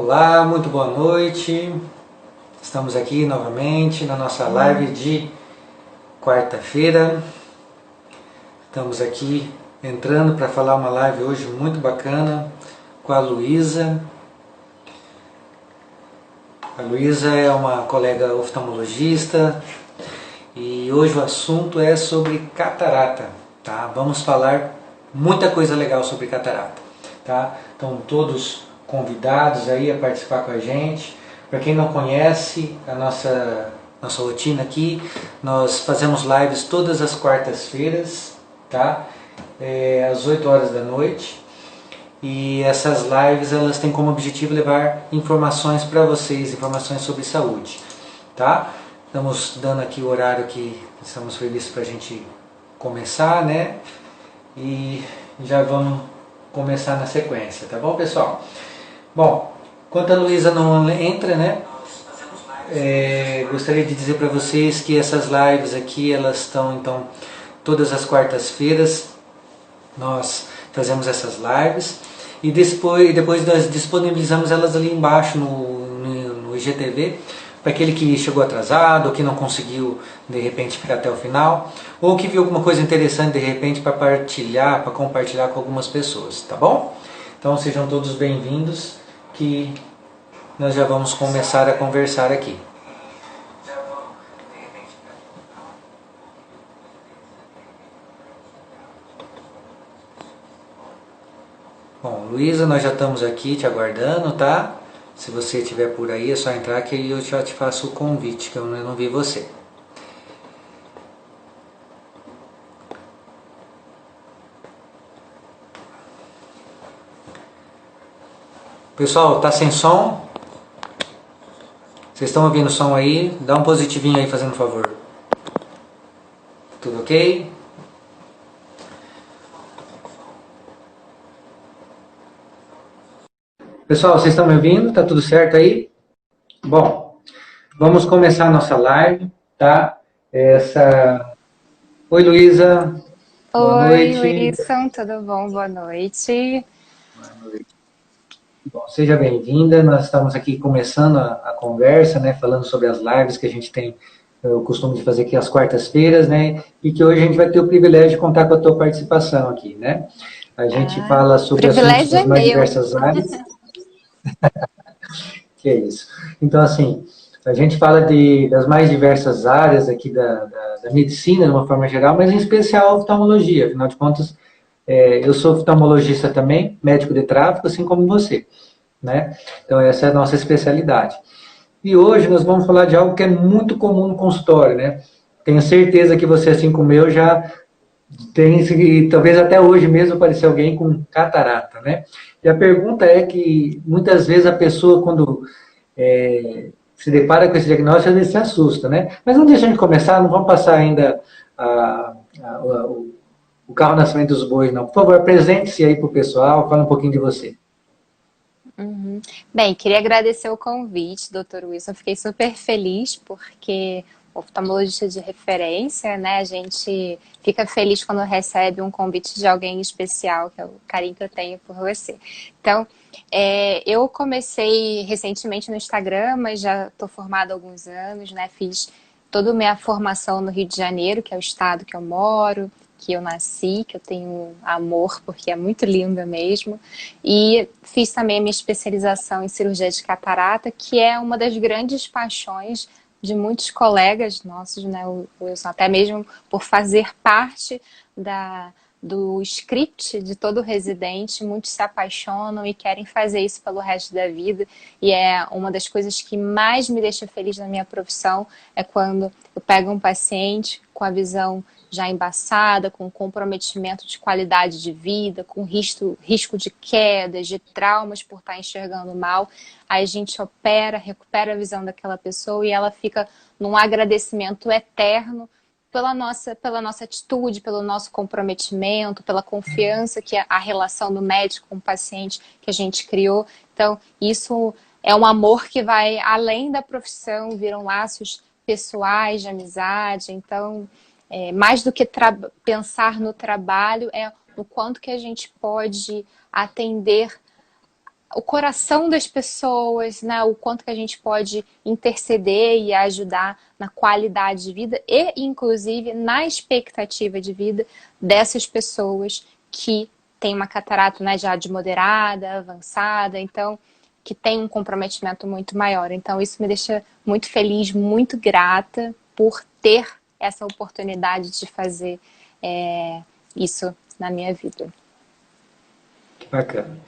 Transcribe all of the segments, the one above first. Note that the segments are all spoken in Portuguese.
Olá, muito boa noite. Estamos aqui novamente na nossa live de quarta-feira. Estamos aqui entrando para falar uma live hoje muito bacana com a Luísa. A Luísa é uma colega oftalmologista e hoje o assunto é sobre catarata, tá? Vamos falar muita coisa legal sobre catarata, tá? Então todos convidados aí a participar com a gente. Para quem não conhece a nossa rotina aqui, nós fazemos lives todas as quartas-feiras, tá? Às 8 horas da noite. E essas lives elas têm como objetivo levar informações para vocês, informações sobre saúde, tá? Estamos dando aqui o horário que estamos felizes para a gente começar, né? E já vamos começar na sequência, tá bom, pessoal? Bom, enquanto a Luísa não entra, né? Gostaria de dizer para vocês que essas lives aqui, elas estão então todas as quartas-feiras. Nós fazemos essas lives e depois nós disponibilizamos elas ali embaixo no IGTV para aquele que chegou atrasado, ou que não conseguiu de repente ficar até o final, ou que viu alguma coisa interessante de repente para partilhar, para compartilhar com algumas pessoas, tá bom? Então sejam todos bem-vindos, que nós já vamos começar a conversar aqui. Bom, Luísa, nós já estamos aqui te aguardando, tá? Se você estiver por aí, é só entrar que eu já te faço o convite, que eu não vi você. Pessoal, tá sem som? Vocês estão ouvindo o som aí? Dá um positivinho aí, fazendo um favor. Tudo ok? Pessoal, vocês estão me ouvindo? Tá tudo certo aí? Bom, vamos começar a nossa live, tá? Oi, Luísa. Boa Oi, noite. Wilson, tudo bom? Boa noite. Bom, seja bem-vinda. Nós estamos aqui começando a conversa, né? Falando sobre as lives que a gente tem o costume de fazer aqui às quartas-feiras, né? E que hoje a gente vai ter o privilégio de contar com a tua participação aqui, né? A gente Ah, fala sobre assuntos privilégio das é mais meu. diversas áreas. Que é isso. Então, assim, a gente fala das mais diversas áreas aqui da medicina, de uma forma geral, mas em especial a oftalmologia. Afinal de contas, eu sou oftalmologista também, médico de tráfego, assim como você, né? Então, essa é a nossa especialidade. E hoje nós vamos falar de algo que é muito comum no consultório, né? Tenho certeza que você, assim como eu, já tem, e talvez até hoje mesmo aparecer alguém com catarata, né? E a pergunta é que muitas vezes a pessoa, quando se depara com esse diagnóstico, às vezes se assusta, né? Mas não deixa a gente começar, não vamos passar ainda o carro na frente dos bois, não. Por favor, apresente-se aí para o pessoal, fala um pouquinho de você. Uhum. Bem, queria agradecer o convite, doutor Wilson. Fiquei super feliz porque oftalmologista de referência, né? A gente fica feliz quando recebe um convite de alguém especial, que é o carinho que eu tenho por você. Então, eu comecei recentemente no Instagram, mas já estou formada há alguns anos, né? Fiz toda a minha formação no Rio de Janeiro, que é o estado que eu moro, que eu nasci, que eu tenho amor, porque é muito linda mesmo. E fiz também a minha especialização em cirurgia de catarata, que é uma das grandes paixões de muitos colegas nossos, né, Wilson, até mesmo por fazer parte do script de todo residente, muitos se apaixonam e querem fazer isso pelo resto da vida, e é uma das coisas que mais me deixa feliz na minha profissão, é quando eu pego um paciente com a visão já embaçada, com comprometimento de qualidade de vida, com risco de quedas, de traumas por estar enxergando mal. Aí a gente opera, recupera a visão daquela pessoa e ela fica num agradecimento eterno pela nossa atitude, pelo nosso comprometimento, pela confiança que a relação do médico com o paciente que a gente criou. Então, isso é um amor que vai além da profissão, viram laços pessoais, de amizade. Então, mais do que pensar no trabalho, é o quanto que a gente pode atender o coração das pessoas, né? O quanto que a gente pode interceder e ajudar na qualidade de vida e, inclusive, na expectativa de vida dessas pessoas que têm uma catarata, né, já de moderada, avançada, então, que tem um comprometimento muito maior. Então, isso me deixa muito feliz, muito grata por ter essa oportunidade de fazer isso na minha vida. Bacana.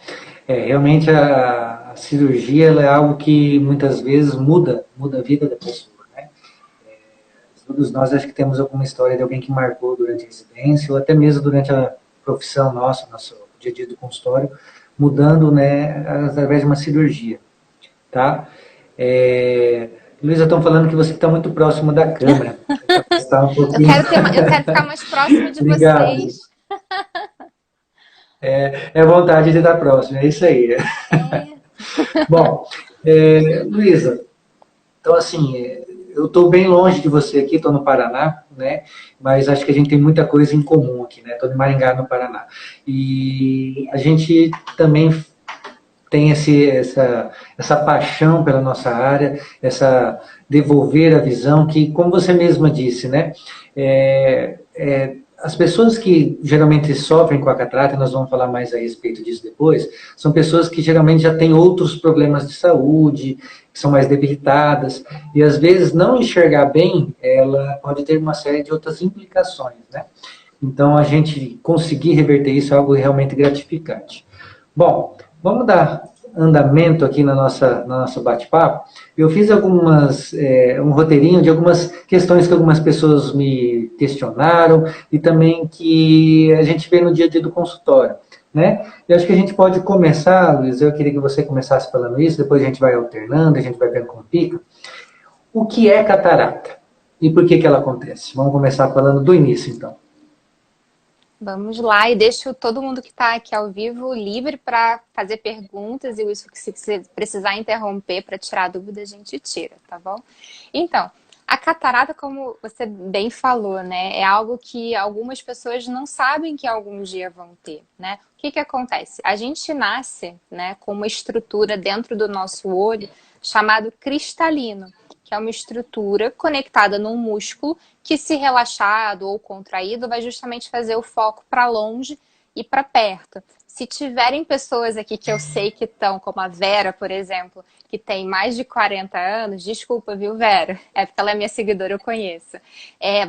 Realmente a cirurgia ela é algo que muitas vezes muda a vida da pessoa, né? Todos nós acho que temos alguma história de alguém que marcou durante a residência ou até mesmo durante a profissão nossa, nosso dia a dia do consultório, mudando, né, através de uma cirurgia, tá? Luísa, estão falando que você está muito próximo da câmera. Está um Eu pouquinho... quero eu quero ficar mais próxima de Obrigado. vocês. É vontade de estar próximo, é isso aí. É. Bom, Luísa, então assim, eu estou bem longe de você aqui, estou no Paraná, né? Mas acho que a gente tem muita coisa em comum aqui, né? Estou em Maringá, no Paraná. E a gente também tem essa paixão pela nossa área, essa devolver a visão que, como você mesma disse, né? As pessoas que geralmente sofrem com a catarata, nós vamos falar mais a respeito disso depois, são pessoas que geralmente já têm outros problemas de saúde, que são mais debilitadas, e às vezes não enxergar bem, ela pode ter uma série de outras implicações, né? Então, a gente conseguir reverter isso é algo realmente gratificante. Bom, vamos dar andamento aqui na nosso bate-papo. Eu fiz um roteirinho de algumas questões que algumas pessoas me questionaram e também que a gente vê no dia a dia do consultório, né? Eu acho que a gente pode começar, Luiz, eu queria que você começasse falando isso, depois a gente vai alternando, a gente vai vendo como fica. O que é catarata? E por que ela acontece? Vamos começar falando do início, então. Vamos lá, e deixo todo mundo que está aqui ao vivo livre para fazer perguntas e isso que se precisar interromper para tirar dúvida, a gente tira, tá bom? Então, a catarata, como você bem falou, né, é algo que algumas pessoas não sabem que algum dia vão ter, né? O que que acontece? A gente nasce, né, com uma estrutura dentro do nosso olho chamado cristalino, que é uma estrutura conectada num músculo que, se relaxado ou contraído, vai justamente fazer o foco para longe e para perto. Se tiverem pessoas aqui que eu sei que estão, como a Vera, por exemplo, que tem mais de 40 anos, desculpa, viu, Vera? É porque ela é minha seguidora, eu conheço.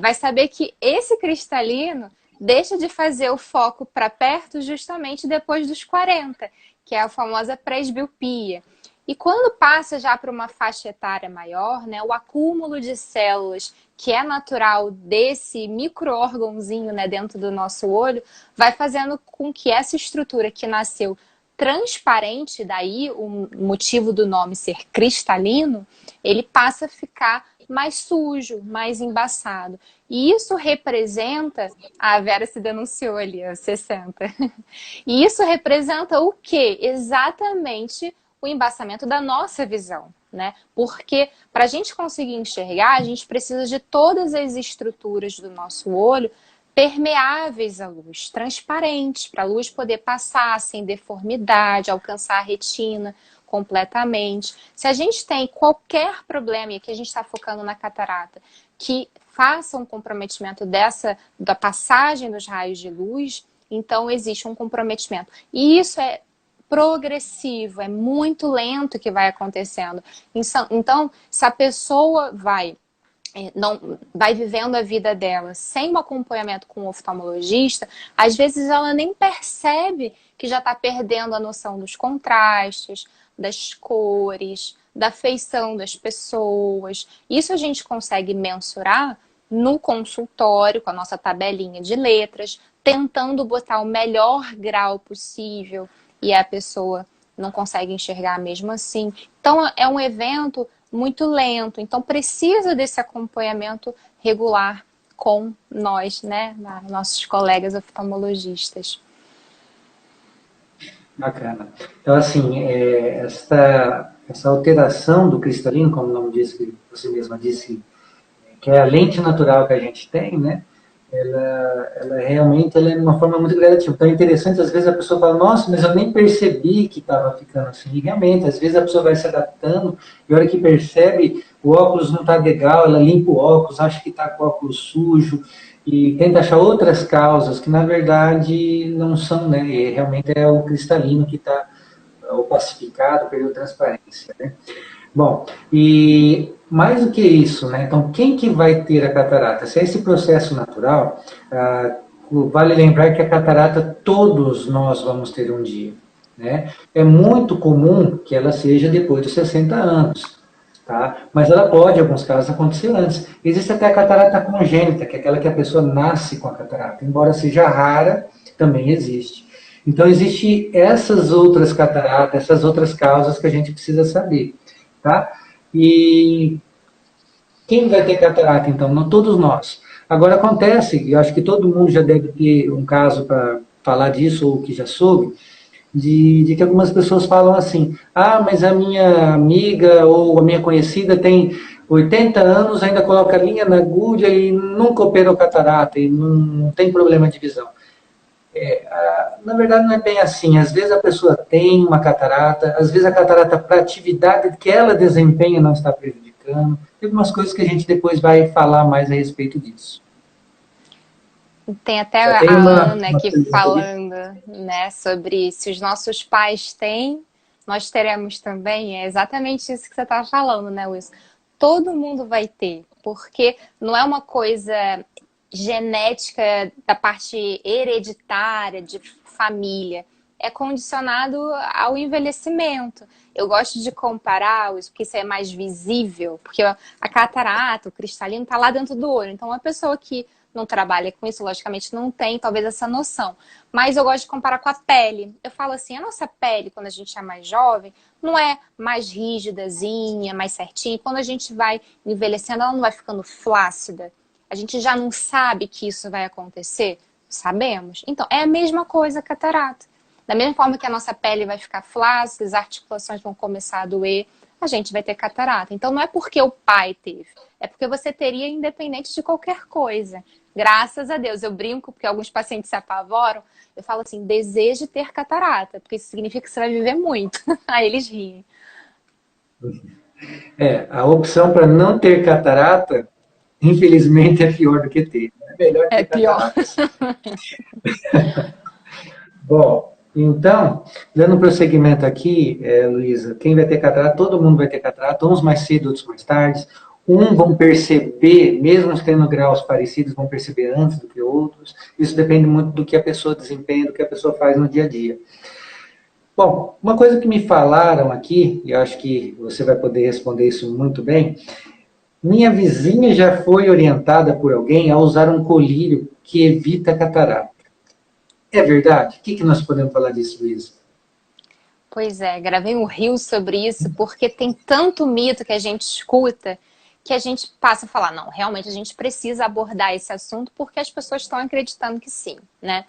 Vai saber que esse cristalino deixa de fazer o foco para perto justamente depois dos 40, que é a famosa presbiopia. E quando passa já para uma faixa etária maior, né, o acúmulo de células, que é natural desse micro-órgãozinho, né, dentro do nosso olho, vai fazendo com que essa estrutura que nasceu transparente, daí o motivo do nome ser cristalino, ele passa a ficar mais sujo, mais embaçado. E isso representa, a Vera se denunciou ali, aos 60. E isso representa o quê? Exatamente o embaçamento da nossa visão, né? Porque para a gente conseguir enxergar, a gente precisa de todas as estruturas do nosso olho permeáveis à luz, transparentes, para a luz poder passar sem deformidade, alcançar a retina completamente. Se a gente tem qualquer problema, e aqui a gente está focando na catarata, que faça um comprometimento da passagem dos raios de luz, então existe um comprometimento. E isso é progressivo, é muito lento que vai acontecendo. Então, se a pessoa vai vivendo a vida dela sem um acompanhamento com um oftalmologista, às vezes ela nem percebe que já está perdendo a noção dos contrastes, das cores, da feição das pessoas. Isso a gente consegue mensurar no consultório, com a nossa tabelinha de letras, tentando botar o melhor grau possível e a pessoa não consegue enxergar mesmo assim. Então, é um evento muito lento. Então, precisa desse acompanhamento regular com nós, né? Nossos colegas oftalmologistas. Bacana. Então, assim, essa alteração do cristalino, como o nome diz, que você mesma disse, que é a lente natural que a gente tem, né? ela realmente ela é de uma forma muito gradativa. Então é interessante, às vezes a pessoa fala, nossa, mas eu nem percebi que estava ficando assim. E realmente, às vezes a pessoa vai se adaptando e a hora que percebe, o óculos não está legal, ela limpa o óculos, acha que está com o óculos sujo e tenta achar outras causas que na verdade não são, né? E realmente é o cristalino que está opacificado, perdeu transparência, né? Bom, e mais do que isso, né? Então, quem que vai ter a catarata? Se é esse processo natural, vale lembrar que a catarata todos nós vamos ter um dia, né? É muito comum que ela seja depois dos 60 anos, tá? Mas ela pode, em alguns casos, acontecer antes. Existe até a catarata congênita, que é aquela que a pessoa nasce com a catarata. Embora seja rara, também existe. Então, existe essas outras cataratas, essas outras causas que a gente precisa saber. Tá? E quem vai ter catarata, então? Não todos nós. Agora acontece, eu acho que todo mundo já deve ter um caso para falar disso, ou que já soube, de que algumas pessoas falam assim, ah, mas a minha amiga ou a minha conhecida tem 80 anos, ainda coloca linha na agulha e nunca operou catarata e não tem problema de visão. Na verdade, não é bem assim. Às vezes a pessoa tem uma catarata, às vezes a catarata para a atividade que ela desempenha não está prejudicando. Tem algumas coisas que a gente depois vai falar mais a respeito disso. Tem até Já a tem Ana uma aqui pergunta ali? falando, né, sobre se os nossos pais têm, nós teremos também. É exatamente isso que você estava falando, né, Wilson? Todo mundo vai ter, porque não é uma coisa genética da parte hereditária, de família. É condicionado ao envelhecimento. Eu gosto de comparar isso, porque isso é mais visível, porque a catarata, o cristalino, está lá dentro do olho. Então, uma pessoa que não trabalha com isso, logicamente não tem talvez essa noção. Mas eu gosto de comparar com a pele. Eu falo assim, a nossa pele, quando a gente é mais jovem, não é mais rígidazinha, mais certinha. Quando a gente vai envelhecendo, ela não vai ficando flácida. A gente já não sabe que isso vai acontecer? Sabemos. Então, é a mesma coisa a catarata. Da mesma forma que a nossa pele vai ficar flácida, as articulações vão começar a doer, a gente vai ter catarata. Então, não é porque o pai teve, é porque você teria independente de qualquer coisa. Graças a Deus. Eu brinco, porque alguns pacientes se apavoram. Eu falo assim, deseje ter catarata, porque isso significa que você vai viver muito. Aí eles riem. A opção para não ter catarata, infelizmente, é pior do que ter. É melhor É ter pior. catarata. Bom, então, dando prosseguimento aqui, Luísa, quem vai ter catarata, todo mundo vai ter catarata, uns mais cedo, outros mais tarde. Um vão perceber, mesmo tendo graus parecidos, vão perceber antes do que outros. Isso depende muito do que a pessoa desempenha, do que a pessoa faz no dia a dia. Bom, uma coisa que me falaram aqui, e eu acho que você vai poder responder isso muito bem, minha vizinha já foi orientada por alguém a usar um colírio que evita catarata. É verdade? O que nós podemos falar disso, Luísa? Pois é, gravei um reel sobre isso porque tem tanto mito que a gente escuta que a gente passa a falar, não, realmente a gente precisa abordar esse assunto porque as pessoas estão acreditando que sim, né?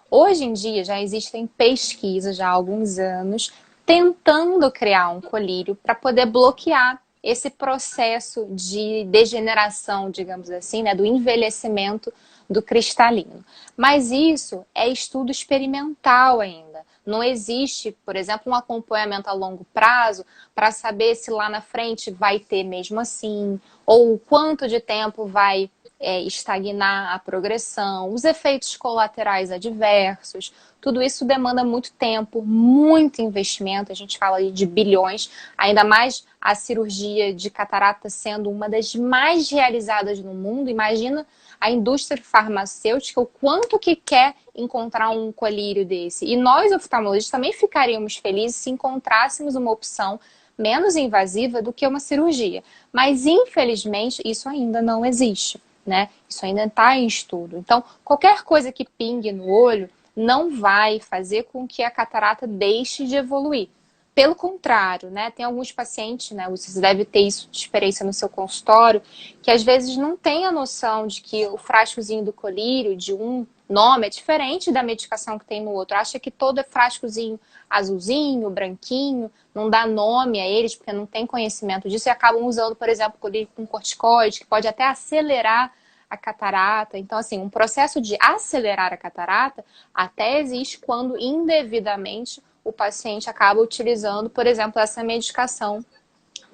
Hoje em dia já existem pesquisas já há alguns anos tentando criar um colírio para poder bloquear esse processo de degeneração, digamos assim, né, do envelhecimento do cristalino. Mas isso é estudo experimental ainda. Não existe, por exemplo, um acompanhamento a longo prazo para saber se lá na frente vai ter mesmo assim, ou quanto de tempo vai estagnar a progressão, os efeitos colaterais adversos. Tudo isso demanda muito tempo, muito investimento. A gente fala aí de bilhões, ainda mais a cirurgia de catarata sendo uma das mais realizadas no mundo. Imagina a indústria farmacêutica, o quanto que quer encontrar um colírio desse. E nós, oftalmologistas, também ficaríamos felizes se encontrássemos uma opção menos invasiva do que uma cirurgia. Mas, infelizmente, isso ainda não existe, né? Isso ainda está em estudo. Então, qualquer coisa que pingue no olho não vai fazer com que a catarata deixe de evoluir. Pelo contrário, né? Tem alguns pacientes, né? Você deve ter isso de experiência no seu consultório, que às vezes não tem a noção de que o frascozinho do colírio, de um nome, é diferente da medicação que tem no outro. Acha que todo é frascozinho azulzinho, branquinho, não dá nome a eles, porque não tem conhecimento disso, e acabam usando, por exemplo, colírio com corticoide, que pode até acelerar a catarata. Então, assim, um processo de acelerar a catarata até existe quando indevidamente o paciente acaba utilizando, por exemplo, essa medicação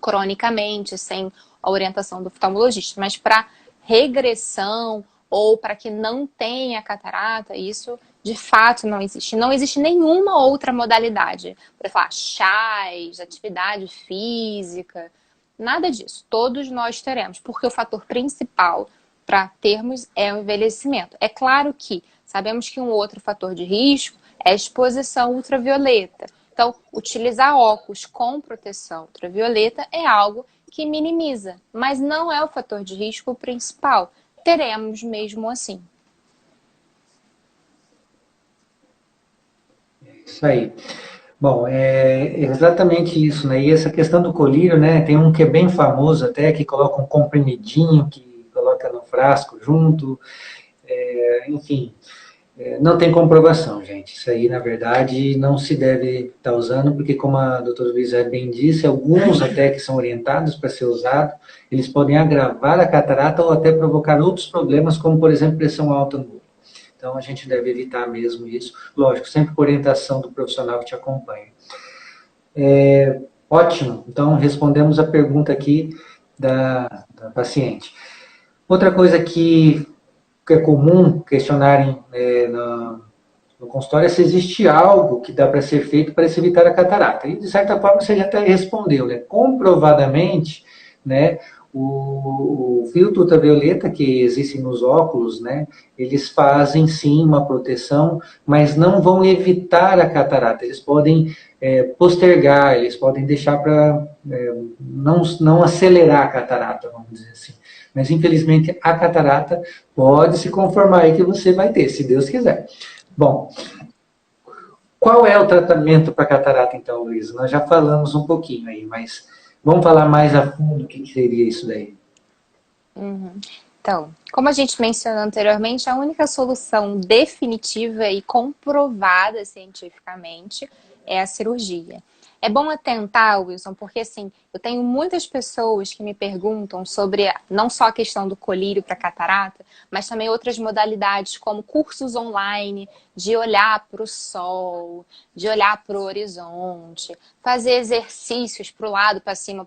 cronicamente, sem a orientação do oftalmologista. Mas para regressão ou para que não tenha catarata, isso de fato não existe. Não existe nenhuma outra modalidade. Por falar, chás, atividade física, nada disso. Todos nós teremos, porque o fator principal para termos é o envelhecimento. É claro que sabemos que um outro fator de risco é a exposição ultravioleta. Então, utilizar óculos com proteção ultravioleta é algo que minimiza, mas não é o fator de risco principal. Teremos mesmo assim. Isso aí. Bom, é exatamente isso, né? E essa questão do colírio, né? Tem um que é bem famoso até, que coloca um comprimidinho, que coloca no frasco junto, enfim. Não tem comprovação, gente. Isso aí, na verdade, não se deve estar usando, porque, como a doutora Luísa bem disse, alguns até que são orientados para ser usado, eles podem agravar a catarata ou até provocar outros problemas, como, por exemplo, pressão alta no olho. Então, a gente deve evitar mesmo isso. Lógico, sempre com orientação do profissional que te acompanha. Ótimo. Então, respondemos a pergunta aqui da paciente. Outra coisa que é comum questionarem no consultório é se existe algo que dá para ser feito para se evitar a catarata. E, de certa forma, você já até respondeu, né? Comprovadamente, né, o filtro ultravioleta que existe nos óculos, né, eles fazem sim uma proteção, mas não vão evitar a catarata. Eles podem postergar, eles podem deixar para não acelerar a catarata, vamos dizer assim. Mas, infelizmente, a catarata pode se conformar aí que você vai ter, se Deus quiser. Bom, qual é o tratamento para catarata, então, Luísa? Nós já falamos um pouquinho aí, mas vamos falar mais a fundo o que seria isso daí. Uhum. Então, como a gente mencionou anteriormente, a única solução definitiva e comprovada cientificamente é a cirurgia. É bom atentar, Wilson, porque assim, eu tenho muitas pessoas que me perguntam sobre não só a questão do colírio para catarata, mas também outras modalidades como cursos online, de olhar para o sol, de olhar para o horizonte, fazer exercícios para o lado, para cima.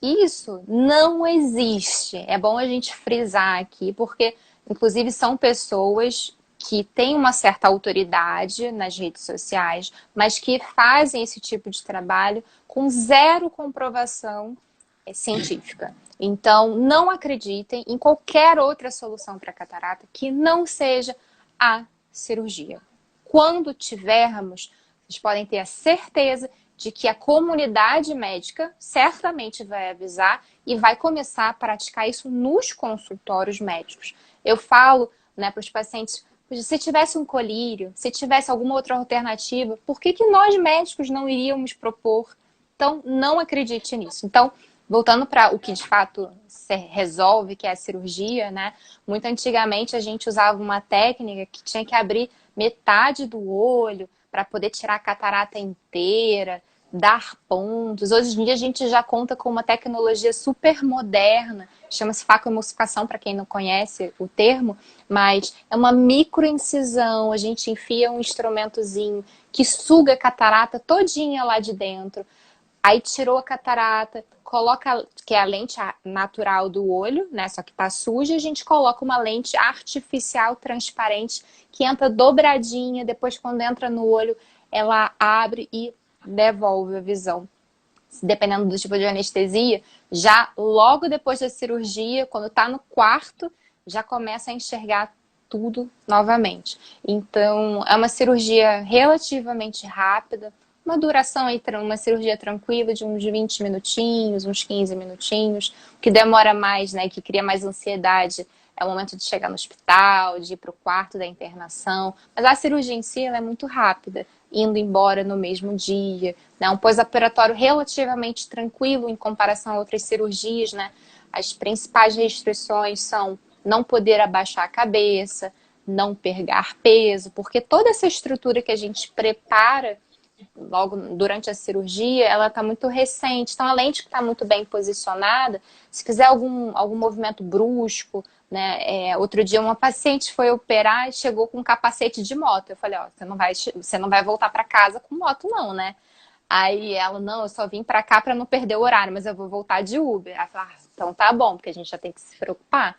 Isso não existe. É bom a gente frisar aqui, porque, inclusive, são pessoas que têm uma certa autoridade nas redes sociais, mas que fazem esse tipo de trabalho com zero comprovação científica. Então, não acreditem em qualquer outra solução para catarata que não seja a cirurgia. Quando tivermos, vocês podem ter a certeza de que a comunidade médica certamente vai avisar e vai começar a praticar isso nos consultórios médicos. Eu falo, né, para os pacientes, se tivesse um colírio, se tivesse alguma outra alternativa, por que nós médicos não iríamos propor? Então, não acredite nisso. Então, voltando para o que de fato se resolve, que é a cirurgia, né? Muito antigamente a gente usava uma técnica que tinha que abrir metade do olho para poder tirar a catarata inteira, dar pontos. Hoje em dia a gente já conta com uma tecnologia super moderna, chama-se facoemulsificação, para quem não conhece o termo, mas é uma microincisão, a gente enfia um instrumentozinho que suga a catarata todinha lá de dentro. Aí tirou a catarata, coloca, que é a lente natural do olho, né? Só que tá suja, a gente coloca uma lente artificial transparente que entra dobradinha, depois quando entra no olho, ela abre e devolve a visão. Dependendo do tipo de anestesia, já logo depois da cirurgia, quando tá no quarto, já começa a enxergar tudo novamente. Então, é uma cirurgia relativamente rápida, uma duração entre uma cirurgia tranquila de uns 20 minutinhos, uns 15 minutinhos. O que demora mais, né, que cria mais ansiedade, é o momento de chegar no hospital, de ir para o quarto da internação. Mas a cirurgia em si ela é muito rápida, indo embora no mesmo dia. Né? Um pós-operatório relativamente tranquilo em comparação a outras cirurgias. Né? As principais restrições são não poder abaixar a cabeça, não pegar peso, porque toda essa estrutura que a gente prepara logo durante a cirurgia, ela está muito recente. Então, a lente que está muito bem posicionada, se fizer algum movimento brusco, né? Outro dia uma paciente foi operar e chegou com um capacete de moto. Eu falei, ó, você não vai voltar para casa com moto não, né? Aí ela, não, eu só vim para cá para não perder o horário, mas eu vou voltar de Uber. Aí eu falei, então tá bom, porque a gente já tem que se preocupar.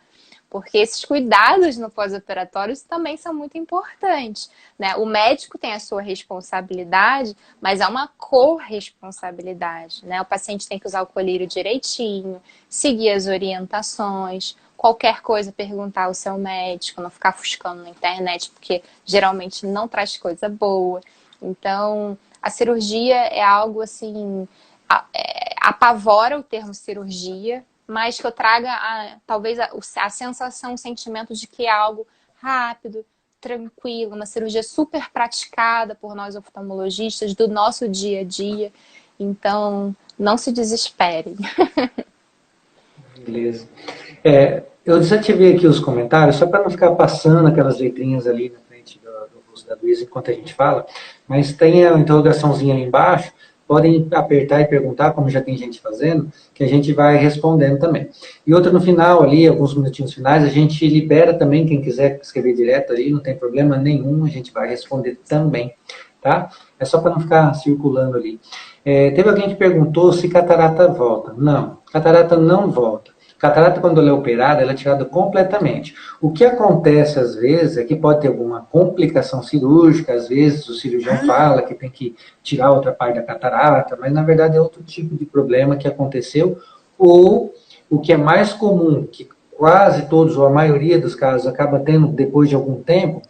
Porque esses cuidados no pós-operatório também são muito importantes, né? O médico tem a sua responsabilidade, mas é uma corresponsabilidade, né? O paciente tem que usar o colírio direitinho, seguir as orientações, qualquer coisa perguntar ao seu médico, não ficar fuscando na internet, porque geralmente não traz coisa boa. Então, a cirurgia é algo assim, apavora o termo cirurgia, mas que eu traga talvez a sensação, o sentimento de que é algo rápido, tranquilo, uma cirurgia super praticada por nós oftalmologistas do nosso dia a dia. Então, não se desesperem. Beleza. Eu desativei aqui os comentários, só para não ficar passando aquelas letrinhas ali na frente do rosto da Luísa enquanto a gente fala, mas tem a interrogaçãozinha ali embaixo, podem apertar e perguntar, como já tem gente fazendo, que a gente vai respondendo também. E outra no final ali, alguns minutinhos finais, a gente libera também, quem quiser escrever direto ali, não tem problema nenhum, a gente vai responder também, tá? É só para não ficar circulando ali. Teve alguém que perguntou se catarata volta. Não, catarata não volta. Catarata, quando ela é operada, ela é tirada completamente. O que acontece, às vezes, é que pode ter alguma complicação cirúrgica, às vezes o cirurgião fala que tem que tirar outra parte da catarata, mas, na verdade, é outro tipo de problema que aconteceu, ou o que é mais comum, que quase todos, ou a maioria dos casos, acaba tendo depois de algum tempo,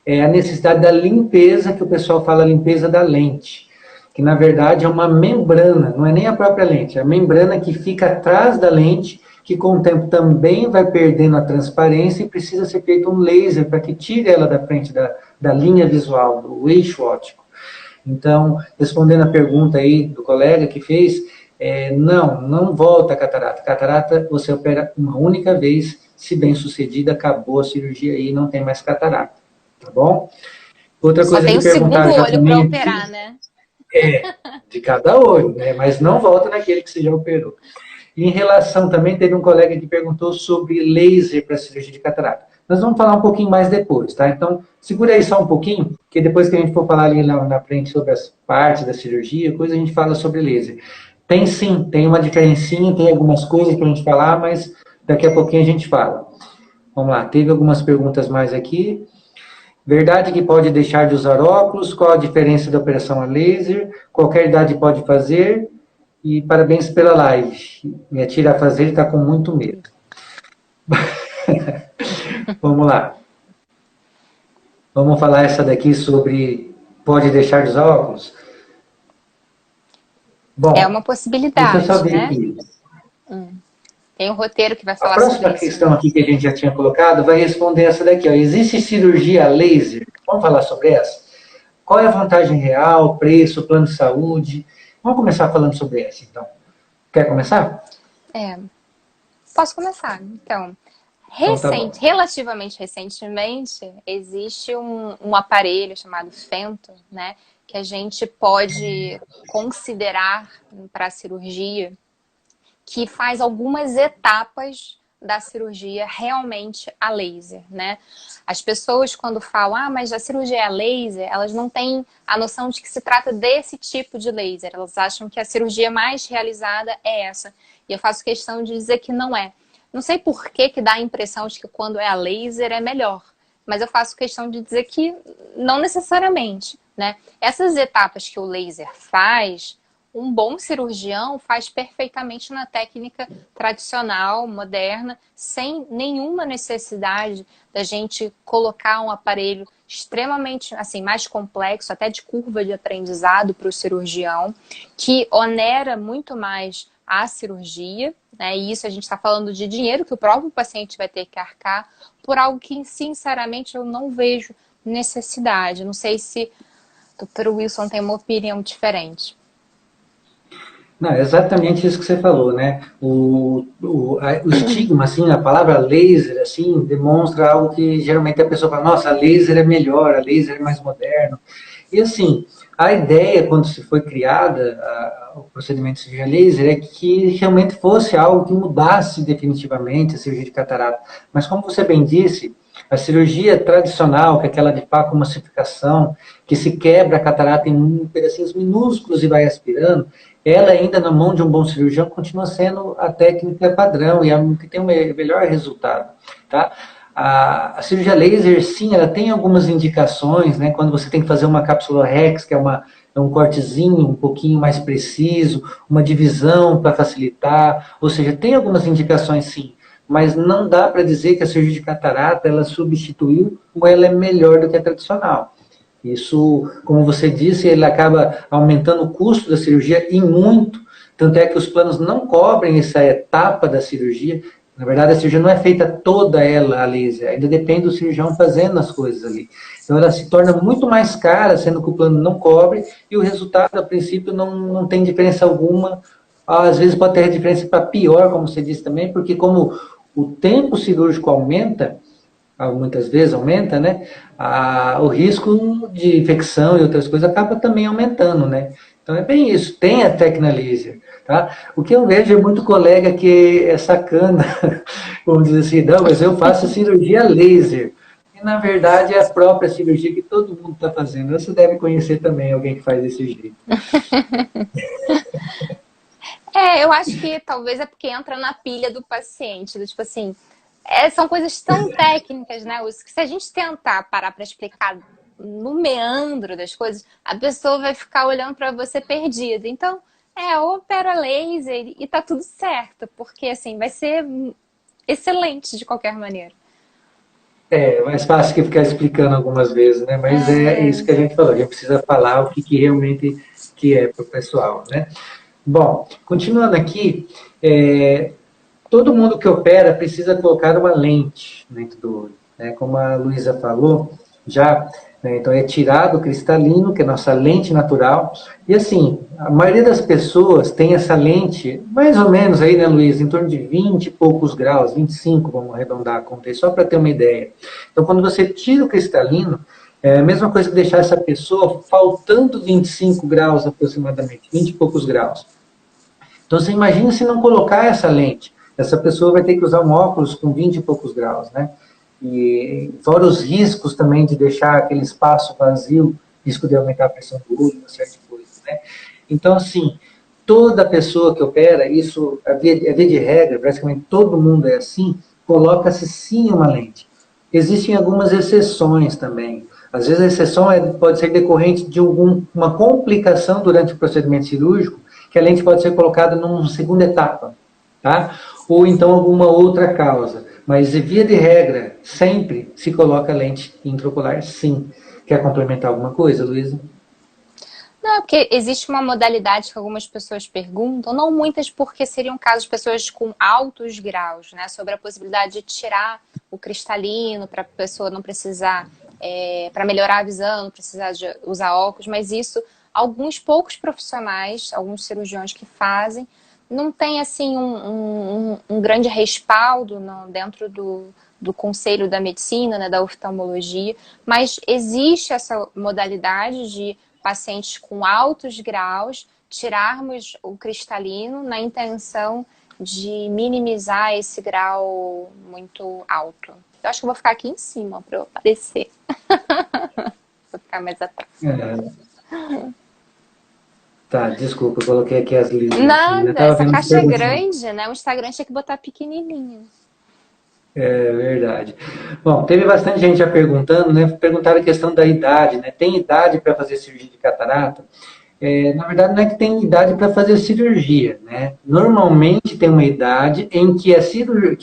é a necessidade da limpeza, que o pessoal fala limpeza da lente, que, na verdade, é uma membrana, não é nem a própria lente, é a membrana que fica atrás da lente, que com o tempo também vai perdendo a transparência e precisa ser feito um laser para que tire ela da frente da linha visual, do eixo óptico. Então, respondendo a pergunta aí do colega que fez, não volta a catarata. Catarata você opera uma única vez, se bem sucedida, acabou a cirurgia aí, não tem mais catarata, tá bom? Outra Só coisa tem que o segundo perguntaram já olho também para aqui, operar, né? de cada olho, né? Mas não volta naquele que você já operou. E em relação também, teve um colega que perguntou sobre laser para cirurgia de catarata. Nós vamos falar um pouquinho mais depois, tá? Então, segura aí só um pouquinho, que depois que a gente for falar ali na frente sobre as partes da cirurgia, depois a gente fala sobre laser. Tem sim, tem uma diferencinha, tem algumas coisas para a gente falar, mas daqui a pouquinho a gente fala. Vamos lá, teve algumas perguntas mais aqui. Verdade que pode deixar de usar óculos? Qual a diferença da operação a laser? Qualquer idade pode fazer? E parabéns pela live. Minha tia a fazer está com muito medo. Vamos lá. Vamos falar essa daqui sobre pode deixar de usar óculos? Bom, É uma deixa eu só possibilidade, ver né? aqui. Tem um roteiro que vai A falar sobre próxima isso. questão aqui que a gente já tinha colocado vai responder essa daqui. Ó. Existe cirurgia a laser? Vamos falar sobre essa? Qual é a vantagem real, preço, plano de saúde? Vamos começar falando sobre essa, então. Quer começar? Posso começar? Então, Então tá bom. relativamente recentemente, existe um aparelho chamado Fento, né? Que a gente pode considerar para a cirurgia, que faz algumas etapas da cirurgia realmente a laser, né? As pessoas quando falam, mas a cirurgia é a laser, elas não têm a noção de que se trata desse tipo de laser. Elas acham que a cirurgia mais realizada é essa. E eu faço questão de dizer que não é. Não sei por que dá a impressão de que quando é a laser é melhor. Mas eu faço questão de dizer que não necessariamente, né? Essas etapas que o laser faz, um bom cirurgião faz perfeitamente na técnica tradicional, moderna, sem nenhuma necessidade da gente colocar um aparelho extremamente, assim, mais complexo, até de curva de aprendizado para o cirurgião, que onera muito mais a cirurgia, né? E isso a gente está falando de dinheiro que o próprio paciente vai ter que arcar por algo que, sinceramente, eu não vejo necessidade. Não sei se o Dr. Wilson tem uma opinião diferente. Não, é exatamente isso que você falou, né? O estigma, assim, a palavra laser, assim, demonstra algo que geralmente a pessoa fala, nossa, a laser é melhor, a laser é mais moderno. E assim, A ideia, quando se foi criada o procedimento de cirurgia laser, é que realmente fosse algo que mudasse definitivamente a cirurgia de catarata. Mas como você bem disse, a cirurgia tradicional, que é aquela de pacomassificação, que se quebra a catarata em pedacinhos minúsculos e vai aspirando, ela ainda na mão de um bom cirurgião continua sendo a técnica padrão e a que tem o melhor resultado, tá? A cirurgia laser, sim, ela tem algumas indicações, né? Quando você tem que fazer uma cápsula Rex, que é um cortezinho um pouquinho mais preciso, uma divisão para facilitar, ou seja, tem algumas indicações, sim, mas não dá para dizer que a cirurgia de catarata ela substituiu ou ela é melhor do que a tradicional. Isso, como você disse, ele acaba aumentando o custo da cirurgia e muito, tanto é que os planos não cobrem essa etapa da cirurgia. Na verdade, a cirurgia não é feita toda ela a laser, ainda depende do cirurgião fazendo as coisas ali. Então, ela se torna muito mais cara, sendo que o plano não cobre, e o resultado, a princípio, não tem diferença alguma. Às vezes pode ter diferença para pior, como você disse também, porque como o tempo cirúrgico aumenta, muitas vezes aumenta, né? O risco de infecção e outras coisas acaba também aumentando, né? Então é bem isso, tem a técnica laser, tá? O que eu vejo é muito colega que é sacana, vamos dizer assim, não, mas eu faço cirurgia laser. E na verdade é a própria cirurgia que todo mundo está fazendo. Você deve conhecer também alguém que faz desse jeito. Eu acho que talvez é porque entra na pilha do paciente, do tipo assim, são coisas tão técnicas, né? Que se a gente tentar parar para explicar no meandro das coisas, a pessoa vai ficar olhando para você perdida. Então, opera laser e tá tudo certo, porque assim, vai ser excelente de qualquer maneira. É mais fácil que ficar explicando algumas vezes, né? Mas é isso que a gente falou, a gente precisa falar o que realmente que é para o pessoal, né? Bom, continuando aqui, todo mundo que opera precisa colocar uma lente dentro do olho, né? Como a Luísa falou, já, né? Então é tirado o cristalino, que é a nossa lente natural, e assim, a maioria das pessoas tem essa lente, mais ou menos aí, né, Luísa, em torno de 20 e poucos graus, 25, vamos arredondar a conta aí, só para ter uma ideia. Então, quando você tira o cristalino, é a mesma coisa que deixar essa pessoa faltando 25 graus aproximadamente, 20 e poucos graus. Então, você imagina se não colocar essa lente. Essa pessoa vai ter que usar um óculos com 20 e poucos graus, né? E fora os riscos também de deixar aquele espaço vazio, risco de aumentar a pressão do olho, uma série de coisas, né? Então, assim, toda pessoa que opera, isso é via de regra, praticamente todo mundo é assim, coloca-se sim uma lente. Existem algumas exceções também. Às vezes a exceção pode ser decorrente de uma complicação durante o procedimento cirúrgico, que a lente pode ser colocada numa segunda etapa, tá? Ou então alguma outra causa. Mas, via de regra, sempre se coloca lente intraocular, sim. Quer complementar alguma coisa, Luísa? Não, porque existe uma modalidade que algumas pessoas perguntam, não muitas, porque seriam casos de pessoas com altos graus, né? Sobre a possibilidade de tirar o cristalino para a pessoa não precisar, para melhorar a visão, não precisar de usar óculos, mas isso, alguns poucos profissionais, alguns cirurgiões que fazem, não tem assim um grande respaldo dentro do conselho da medicina, né, da oftalmologia, mas existe essa modalidade de pacientes com altos graus tirarmos o cristalino na intenção de minimizar esse grau muito alto. Eu acho que eu vou ficar aqui em cima para eu aparecer. Vou ficar mais atrás. Tá, desculpa, eu coloquei aqui as linhas. Nada, essa caixa é grande, né? O Instagram tinha que botar pequenininho. É verdade. Bom, teve bastante gente já perguntando, né? Perguntaram a questão da idade, né? Tem idade para fazer cirurgia de catarata? Na verdade, não é que tem idade para fazer cirurgia, né? Normalmente tem uma idade em que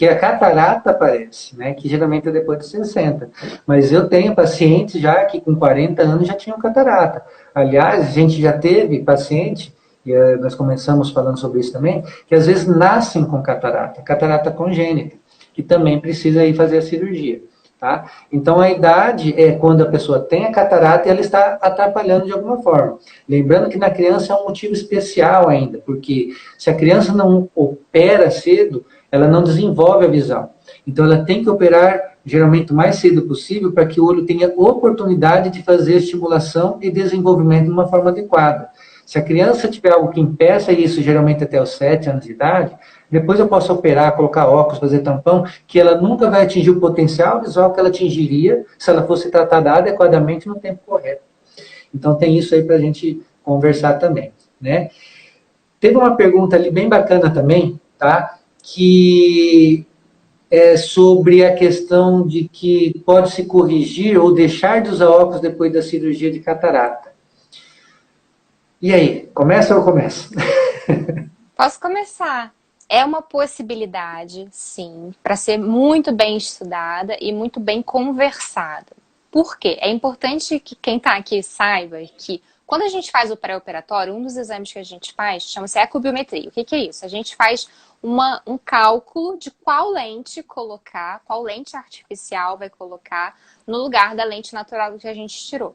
a catarata aparece, né? Que geralmente é depois de 60. Mas eu tenho pacientes já que com 40 anos já tinham catarata. Aliás, a gente já teve paciente, e nós começamos falando sobre isso também, que às vezes nascem com catarata congênita, que também precisa ir fazer a cirurgia. Tá? Então, a idade é quando a pessoa tem a catarata e ela está atrapalhando de alguma forma. Lembrando que na criança é um motivo especial ainda, porque se a criança não opera cedo, ela não desenvolve a visão. Então, ela tem que operar, geralmente, o mais cedo possível, para que o olho tenha oportunidade de fazer estimulação e desenvolvimento de uma forma adequada. Se a criança tiver algo que impeça isso, geralmente até os 7 anos de idade, depois eu posso operar, colocar óculos, fazer tampão, que ela nunca vai atingir o potencial visual que ela atingiria se ela fosse tratada adequadamente no tempo correto. Então, tem isso aí para a gente conversar também, né? Teve uma pergunta ali bem bacana também, tá? Que é sobre a questão de que pode se corrigir ou deixar de usar óculos depois da cirurgia de catarata. E aí, começa ou começa? Posso começar? É uma possibilidade, sim, para ser muito bem estudada e muito bem conversada. Por quê? É importante que quem está aqui saiba que quando a gente faz o pré-operatório, um dos exames que a gente faz chama-se ecobiometria. O que que é isso? A gente faz um cálculo de qual lente colocar, qual lente artificial vai colocar no lugar da lente natural que a gente tirou.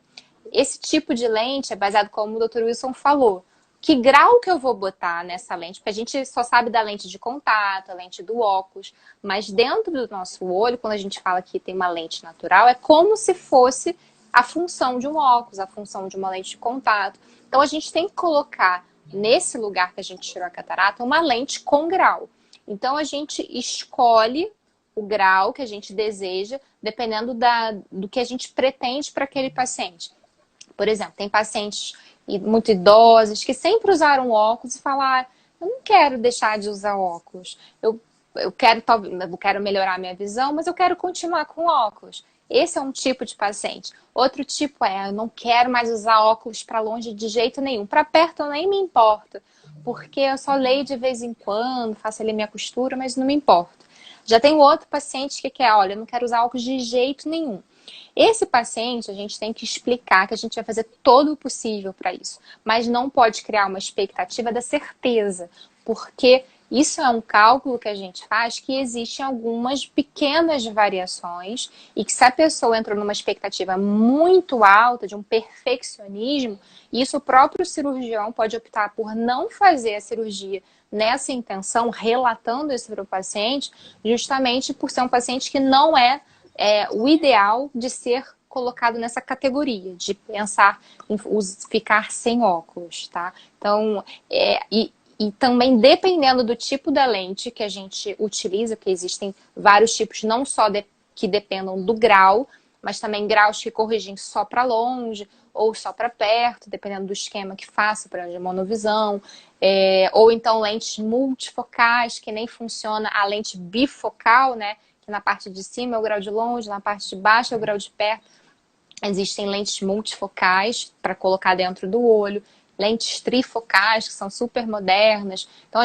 Esse tipo de lente é baseado, como o Dr. Wilson falou, que grau que eu vou botar nessa lente, porque a gente só sabe da lente de contato, a lente do óculos, mas dentro do nosso olho, quando a gente fala que tem uma lente natural, é como se fosse a função de um óculos, a função de uma lente de contato. Então a gente tem que colocar nesse lugar que a gente tirou a catarata uma lente com grau. Então a gente escolhe o grau que a gente deseja, dependendo do que a gente pretende para aquele paciente. Por exemplo, tem pacientes muito idosos que sempre usaram óculos e falaram, eu não quero deixar de usar óculos. Eu quero melhorar minha visão, mas eu quero continuar com óculos. Esse é um tipo de paciente. Outro tipo eu não quero mais usar óculos para longe de jeito nenhum. Para perto eu nem me importo, porque eu só leio de vez em quando, faço ali minha costura, mas não me importo. Já tem outro paciente que quer, olha, eu não quero usar óculos de jeito nenhum. Esse paciente, a gente tem que explicar que a gente vai fazer todo o possível para isso, mas não pode criar uma expectativa da certeza, porque isso é um cálculo que a gente faz que existem algumas pequenas variações e que se a pessoa entrou numa expectativa muito alta, de um perfeccionismo, isso o próprio cirurgião pode optar por não fazer a cirurgia nessa intenção, relatando isso para o paciente, justamente por ser um paciente que não é o ideal de ser colocado nessa categoria, de pensar em ficar sem óculos, tá? Então, e também dependendo do tipo da lente que a gente utiliza, porque existem vários tipos, não só que dependam do grau, mas também graus que corrigem só para longe ou só para perto, dependendo do esquema que faça para a monovisão, ou então lentes multifocais, que nem funciona a lente bifocal, né? Na parte de cima é o grau de longe, na parte de baixo é o grau de perto. Existem lentes multifocais para colocar dentro do olho, lentes trifocais, que são super modernas. Então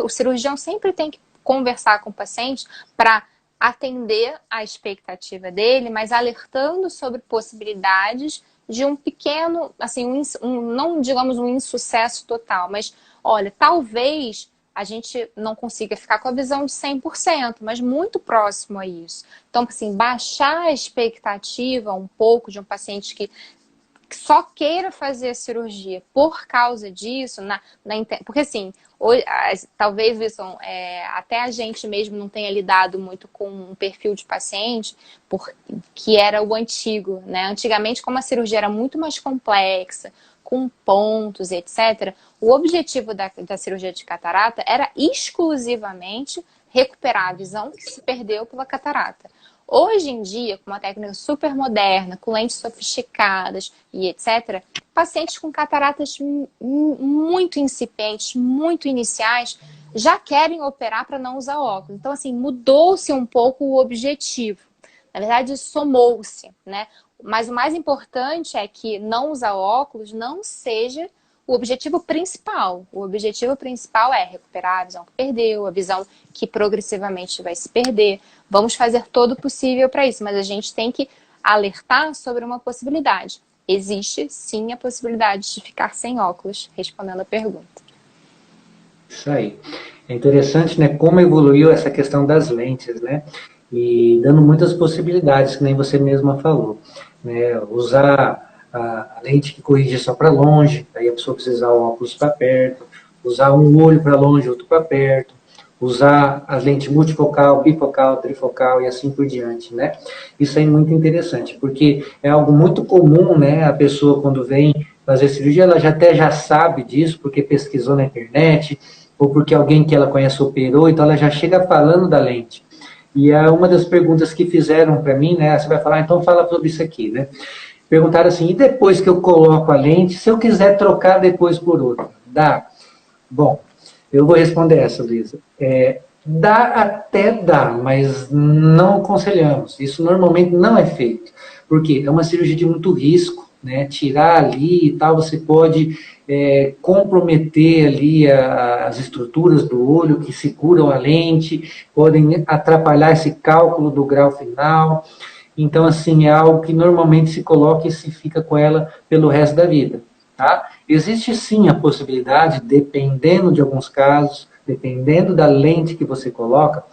o cirurgião sempre tem que conversar com o paciente para atender a expectativa dele, mas alertando sobre possibilidades de um pequeno, assim, não digamos um insucesso total, mas olha, talvez a gente não consiga ficar com a visão de 100%, mas muito próximo a isso. Então, assim, baixar a expectativa um pouco de um paciente que só queira fazer a cirurgia por causa disso, porque assim, hoje, talvez, Wilson, até a gente mesmo não tenha lidado muito com um perfil de paciente, que era o antigo, né? Antigamente, como a cirurgia era muito mais complexa, com pontos, etc., o objetivo da cirurgia de catarata era exclusivamente recuperar a visão que se perdeu pela catarata. Hoje em dia, com uma técnica super moderna, com lentes sofisticadas e etc., pacientes com cataratas muito incipientes, muito iniciais, já querem operar para não usar óculos. Então, assim, mudou-se um pouco o objetivo. Na verdade, somou-se, né? Mas o mais importante é que não usar óculos não seja o objetivo principal. O objetivo principal é recuperar a visão que perdeu, a visão que progressivamente vai se perder. Vamos fazer todo o possível para isso, mas a gente tem que alertar sobre uma possibilidade. Existe, sim, a possibilidade de ficar sem óculos, respondendo a pergunta. Isso aí. É interessante, né, como evoluiu essa questão das lentes, né? E dando muitas possibilidades, que nem você mesma falou. Né? Usar a lente que corrige só para longe, aí a pessoa precisa usar o óculos para perto, usar um olho para longe, outro para perto, usar as lentes multifocal, bifocal, trifocal e assim por diante, né? Isso é muito interessante, porque é algo muito comum, né? A pessoa quando vem fazer cirurgia, ela já até já sabe disso, porque pesquisou na internet, ou porque alguém que ela conhece operou, então ela já chega falando da lente. E é uma das perguntas que fizeram para mim, né? Você vai falar, então fala sobre isso aqui, né? Perguntaram assim, e depois que eu coloco a lente, se eu quiser trocar depois por outra, dá? Bom, eu vou responder essa, Luísa. Dá até dá, mas não aconselhamos. Isso normalmente não é feito. Por quê? É uma cirurgia de muito risco, né? Tirar ali e tal, você pode comprometer ali as estruturas do olho que seguram a lente, podem atrapalhar esse cálculo do grau final. Então, assim, é algo que normalmente se coloca e se fica com ela pelo resto da vida. Tá? Existe sim a possibilidade, dependendo de alguns casos, dependendo da lente que você coloca,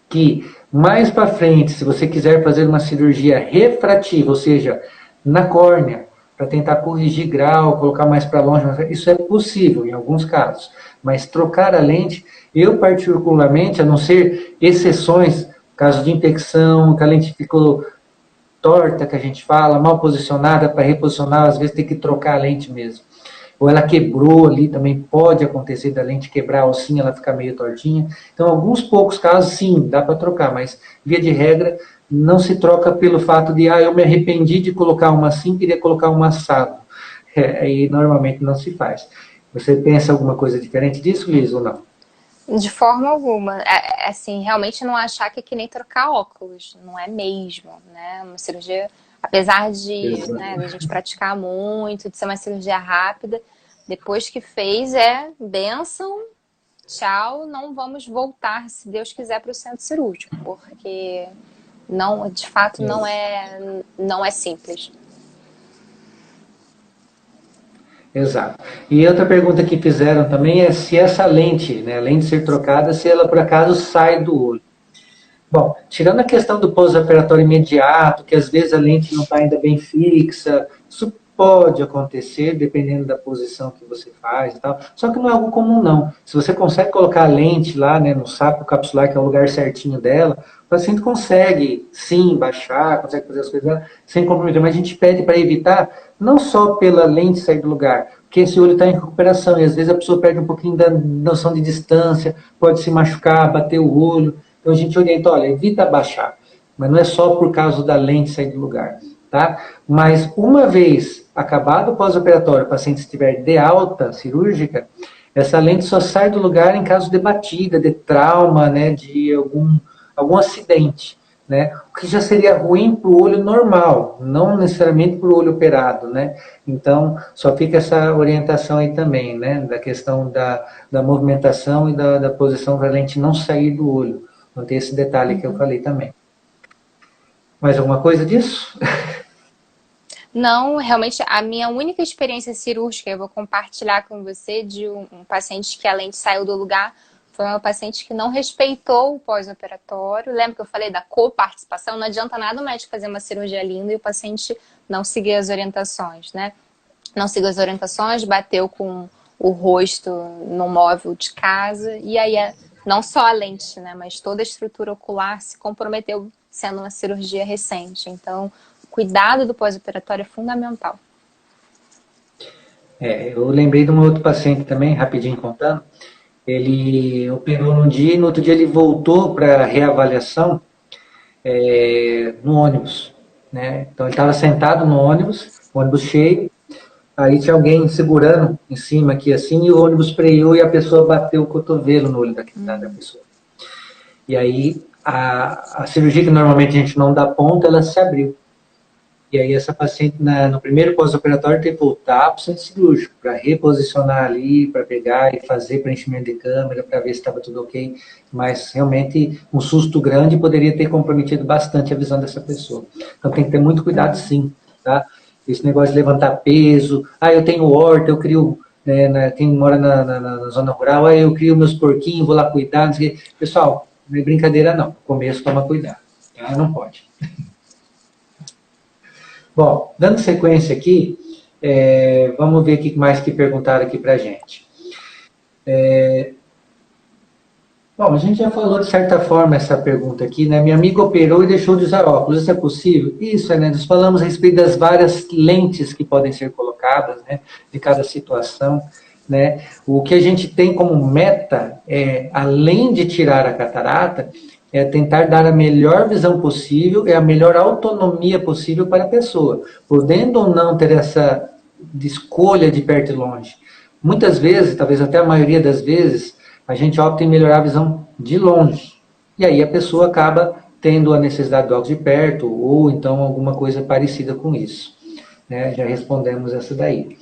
que mais para frente, se você quiser fazer uma cirurgia refrativa, ou seja, na córnea, para tentar corrigir grau, colocar mais para longe, isso é possível em alguns casos. Mas trocar a lente, eu particularmente, a não ser exceções, caso de infecção, que a lente ficou torta, que a gente fala, mal posicionada, para reposicionar, às vezes tem que trocar a lente mesmo. Ou ela quebrou ali, também pode acontecer da lente quebrar a alcinha, ela ficar meio tortinha. Então, alguns poucos casos, sim, dá para trocar, mas, via de regra, não se troca pelo fato de, eu me arrependi de colocar uma assim, queria colocar uma assado. Aí, normalmente, não se faz. Você pensa alguma coisa diferente disso, Liz, ou não? De forma alguma. Assim, realmente não achar que é que nem trocar óculos. Não é mesmo, né? Uma cirurgia, apesar de, né, de a gente praticar muito, de ser uma cirurgia rápida, depois que fez bênção, tchau, não vamos voltar, se Deus quiser, para o centro cirúrgico, porque não, de fato não é simples. Exato. E outra pergunta que fizeram também é se essa lente, né, além de ser trocada, se ela por acaso sai do olho. Bom, tirando a questão do pós-operatório imediato, que às vezes a lente não está ainda bem fixa, isso pode acontecer, dependendo da posição que você faz e tal. Só que não é algo comum, não. Se você consegue colocar a lente lá, né, no saco capsular, que é o lugar certinho dela, o paciente consegue, sim, baixar, consegue fazer as coisas dela, sem comprometer. Mas a gente pede para evitar, não só pela lente sair do lugar, porque esse olho está em recuperação, e às vezes a pessoa perde um pouquinho da noção de distância, pode se machucar, bater o olho. Então a gente orienta, olha, evita baixar. Mas não é só por causa da lente sair do lugar, tá? Mas uma vez acabado o pós-operatório, o paciente estiver de alta cirúrgica, essa lente só sai do lugar em caso de batida, de trauma, né, de algum acidente, né? O que já seria ruim para o olho normal, não necessariamente para o olho operado, né? Então, só fica essa orientação aí também, né, da questão da movimentação e da posição para a lente não sair do olho. Não tem esse detalhe que eu falei também. Mais alguma coisa disso? Não, realmente, a minha única experiência cirúrgica, eu vou compartilhar com você, de um paciente que a lente saiu do lugar, foi uma paciente que não respeitou o pós-operatório. Lembra que eu falei da coparticipação? Não adianta nada o médico fazer uma cirurgia linda e o paciente não seguir as orientações, né? Não seguiu as orientações, bateu com o rosto no móvel de casa, e aí não só a lente, né, mas toda a estrutura ocular se comprometeu, sendo uma cirurgia recente. Então, o cuidado do pós-operatório é fundamental. Eu lembrei de um outro paciente também, rapidinho contando. Ele operou num dia e no outro dia ele voltou para reavaliação no ônibus, né? Então ele estava sentado no ônibus cheio, aí tinha alguém segurando em cima aqui assim, e o ônibus freou e a pessoa bateu o cotovelo no olho da pessoa. E aí a cirurgia que normalmente a gente não dá ponta, ela se abriu. E aí essa paciente, no primeiro pós-operatório, teve que voltar para o centro cirúrgico, para reposicionar ali, para pegar e fazer preenchimento de câmera, para ver se estava tudo ok. Mas realmente um susto grande poderia ter comprometido bastante a visão dessa pessoa. Então tem que ter muito cuidado sim, tá? Esse negócio de levantar peso, eu tenho horta, eu crio, quem mora na zona rural, eu crio meus porquinhos, vou lá cuidar, não sei o quê. Pessoal, não é brincadeira não, no começo toma cuidado, tá? Não pode. Bom, dando sequência aqui, vamos ver o que mais que perguntaram aqui para a gente. Bom, a gente já falou de certa forma essa pergunta aqui, né? Minha amiga operou e deixou de usar óculos, isso é possível? Isso, né? Nós falamos a respeito das várias lentes que podem ser colocadas, né? De cada situação, né? O que a gente tem como meta é, além de tirar a catarata, é tentar dar a melhor visão possível e a melhor autonomia possível para a pessoa, podendo ou não ter essa escolha de perto e longe. Muitas vezes, talvez até a maioria das vezes, a gente opta em melhorar a visão de longe. E aí a pessoa acaba tendo a necessidade do óculos de perto, ou então alguma coisa parecida com isso. Né? Já respondemos essa daí.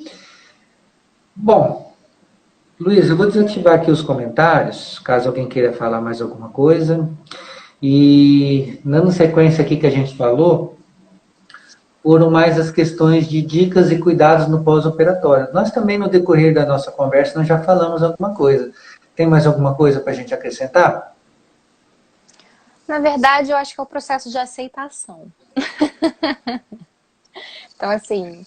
Bom, Luiz, eu vou desativar aqui os comentários, caso alguém queira falar mais alguma coisa. E dando sequência aqui que a gente falou, foram mais as questões de dicas e cuidados no pós-operatório. Nós também, no decorrer da nossa conversa, nós já falamos alguma coisa. Tem mais alguma coisa para a gente acrescentar? Na verdade, eu acho que é o processo de aceitação. Então, assim,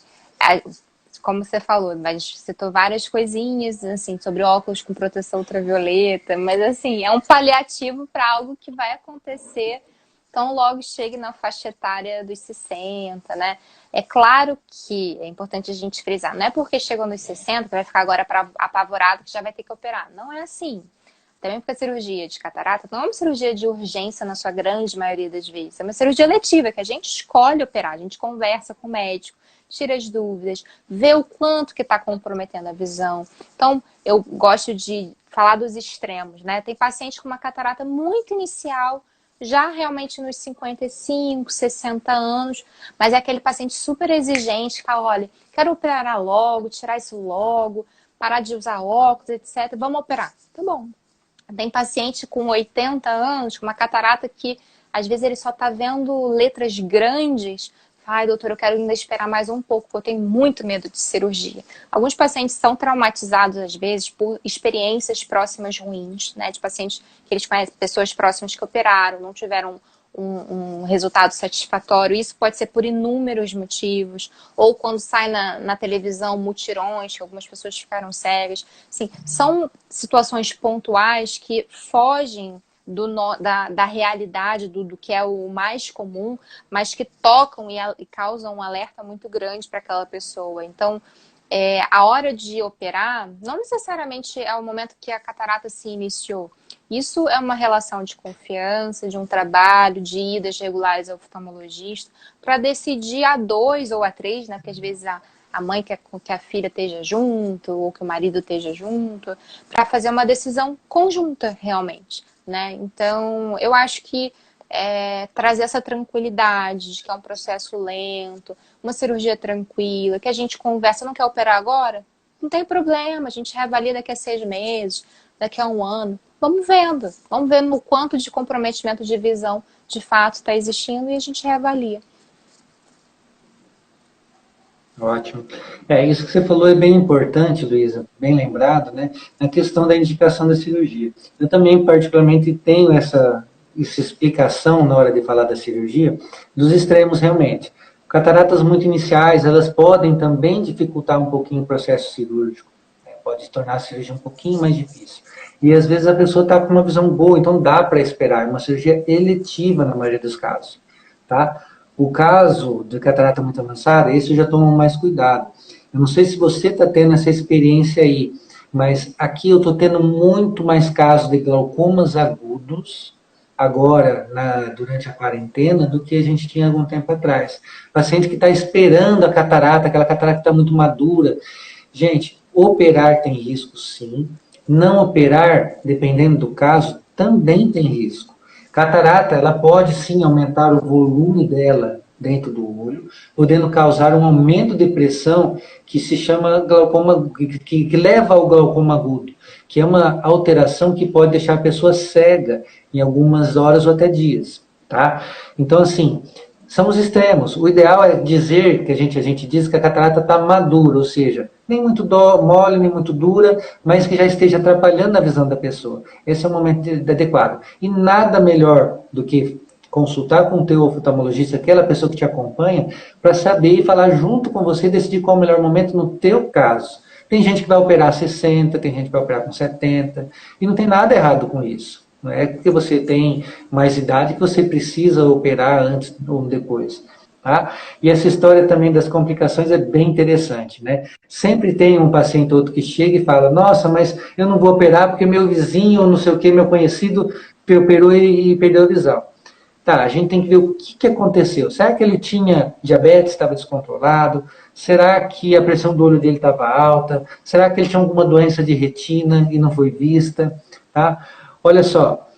como você falou, a gente citou várias coisinhas, assim, sobre óculos com proteção ultravioleta, mas, assim, é um paliativo para algo que vai acontecer tão logo chegue na faixa etária dos 60, né? É claro que é importante a gente frisar, não é porque chegou nos 60 que vai ficar agora apavorado que já vai ter que operar. Não é assim. Também porque a cirurgia de catarata não é uma cirurgia de urgência na sua grande maioria das vezes. É uma cirurgia letiva, que a gente escolhe operar, a gente conversa com o médico, tira as dúvidas, vê o quanto que está comprometendo a visão. Então, eu gosto de falar dos extremos, né? Tem paciente com uma catarata muito inicial, já realmente nos 55, 60 anos, mas é aquele paciente super exigente, que fala, olha, quero operar logo, tirar isso logo, parar de usar óculos, etc. Vamos operar. Tá bom. Tem paciente com 80 anos, com uma catarata que às vezes ele só está vendo letras grandes. Ai, doutor, eu quero ainda esperar mais um pouco, porque eu tenho muito medo de cirurgia. Alguns pacientes são traumatizados, às vezes, por experiências próximas ruins, né? De pacientes que eles conhecem, pessoas próximas que operaram, não tiveram um resultado satisfatório. Isso pode ser por inúmeros motivos. Ou quando sai na televisão mutirões, que algumas pessoas ficaram cegas. Assim, são situações pontuais que fogem da realidade, do que é o mais comum, mas que tocam e causam um alerta muito grande para aquela pessoa. Então, a hora de operar, não necessariamente é o momento que a catarata se iniciou. Isso é uma relação de confiança, de um trabalho, de idas regulares ao oftalmologista, para decidir a 2 ou a 3, né? Porque às vezes a mãe quer que a filha esteja junto, ou que o marido esteja junto, para fazer uma decisão conjunta, realmente. Né? Então, eu acho que trazer essa tranquilidade de que é um processo lento, uma cirurgia tranquila, que a gente conversa, não quer operar agora? Não tem problema, a gente reavalia daqui a 6 meses, daqui a 1 ano. Vamos vendo o quanto de comprometimento de visão de fato está existindo e a gente reavalia. Ótimo. Isso que você falou é bem importante, Luísa, bem lembrado, né? Na questão da indicação da cirurgia. Eu também, particularmente, tenho essa explicação na hora de falar da cirurgia, dos extremos realmente. Cataratas muito iniciais, elas podem também dificultar um pouquinho o processo cirúrgico. Né? Pode tornar a cirurgia um pouquinho mais difícil. E às vezes a pessoa está com uma visão boa, então dá para esperar. Uma cirurgia eletiva na maioria dos casos. Tá? O caso de catarata muito avançada, esse eu já tomo mais cuidado. Eu não sei se você está tendo essa experiência aí, mas aqui eu estou tendo muito mais casos de glaucomas agudos, agora, durante a quarentena, do que a gente tinha algum tempo atrás. Paciente que está esperando a catarata, aquela catarata que está muito madura. Gente, operar tem risco, sim. Não operar, dependendo do caso, também tem risco. Catarata, ela pode sim aumentar o volume dela dentro do olho, podendo causar um aumento de pressão que se chama glaucoma, que leva ao glaucoma agudo, que é uma alteração que pode deixar a pessoa cega em algumas horas ou até dias, tá? Então, assim, são os extremos. O ideal é dizer, que a gente diz que a catarata está madura, ou seja, nem muito mole, nem muito dura, mas que já esteja atrapalhando a visão da pessoa. Esse é o momento adequado. E nada melhor do que consultar com o teu oftalmologista, aquela pessoa que te acompanha, para saber e falar junto com você e decidir qual é o melhor momento no teu caso. Tem gente que vai operar 60, tem gente que vai operar com 70, e não tem nada errado com isso. Não é porque você tem mais idade que você precisa operar antes ou depois. Tá? E essa história também das complicações é bem interessante, né? Sempre tem um paciente ou outro que chega e fala, nossa, mas eu não vou operar porque meu vizinho, ou não sei o que, meu conhecido, operou e perdeu a visão. Tá, a gente tem que ver o que aconteceu. Será que ele tinha diabetes, estava descontrolado? Será que a pressão do olho dele estava alta? Será que ele tinha alguma doença de retina e não foi vista? Tá? Olha só,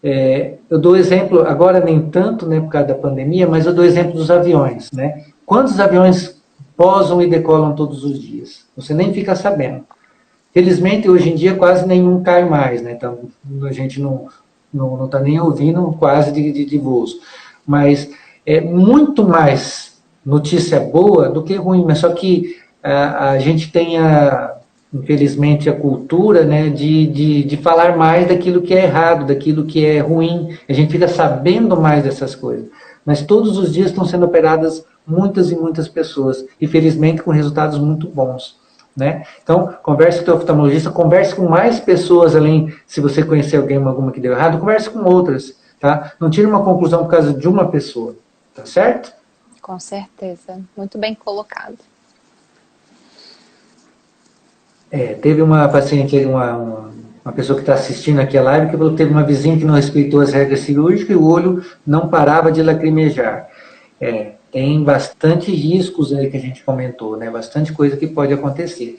eu dou exemplo, agora nem tanto, né, por causa da pandemia, mas eu dou exemplo dos aviões, né? Quantos aviões posam e decolam todos os dias? Você nem fica sabendo. Felizmente, hoje em dia, quase nenhum cai mais, né? Então, a gente não está nem ouvindo quase de voos. Mas é muito mais notícia boa do que ruim, mas só que a gente tem, infelizmente, a cultura, né, de falar mais daquilo que é errado, daquilo que é ruim. A gente fica sabendo mais dessas coisas. Mas todos os dias estão sendo operadas muitas e muitas pessoas, e felizmente com resultados muito bons. Né? Então, converse com o teu oftalmologista, converse com mais pessoas, além, se você conhecer alguma que deu errado, converse com outras, tá? Não tire uma conclusão por causa de uma pessoa, tá certo? Com certeza. Muito bem colocado. Teve uma paciente, uma pessoa que está assistindo aqui a live, que falou que teve uma vizinha que não respeitou as regras cirúrgicas e o olho não parava de lacrimejar. Tem bastante riscos aí que a gente comentou, né? Bastante coisa que pode acontecer.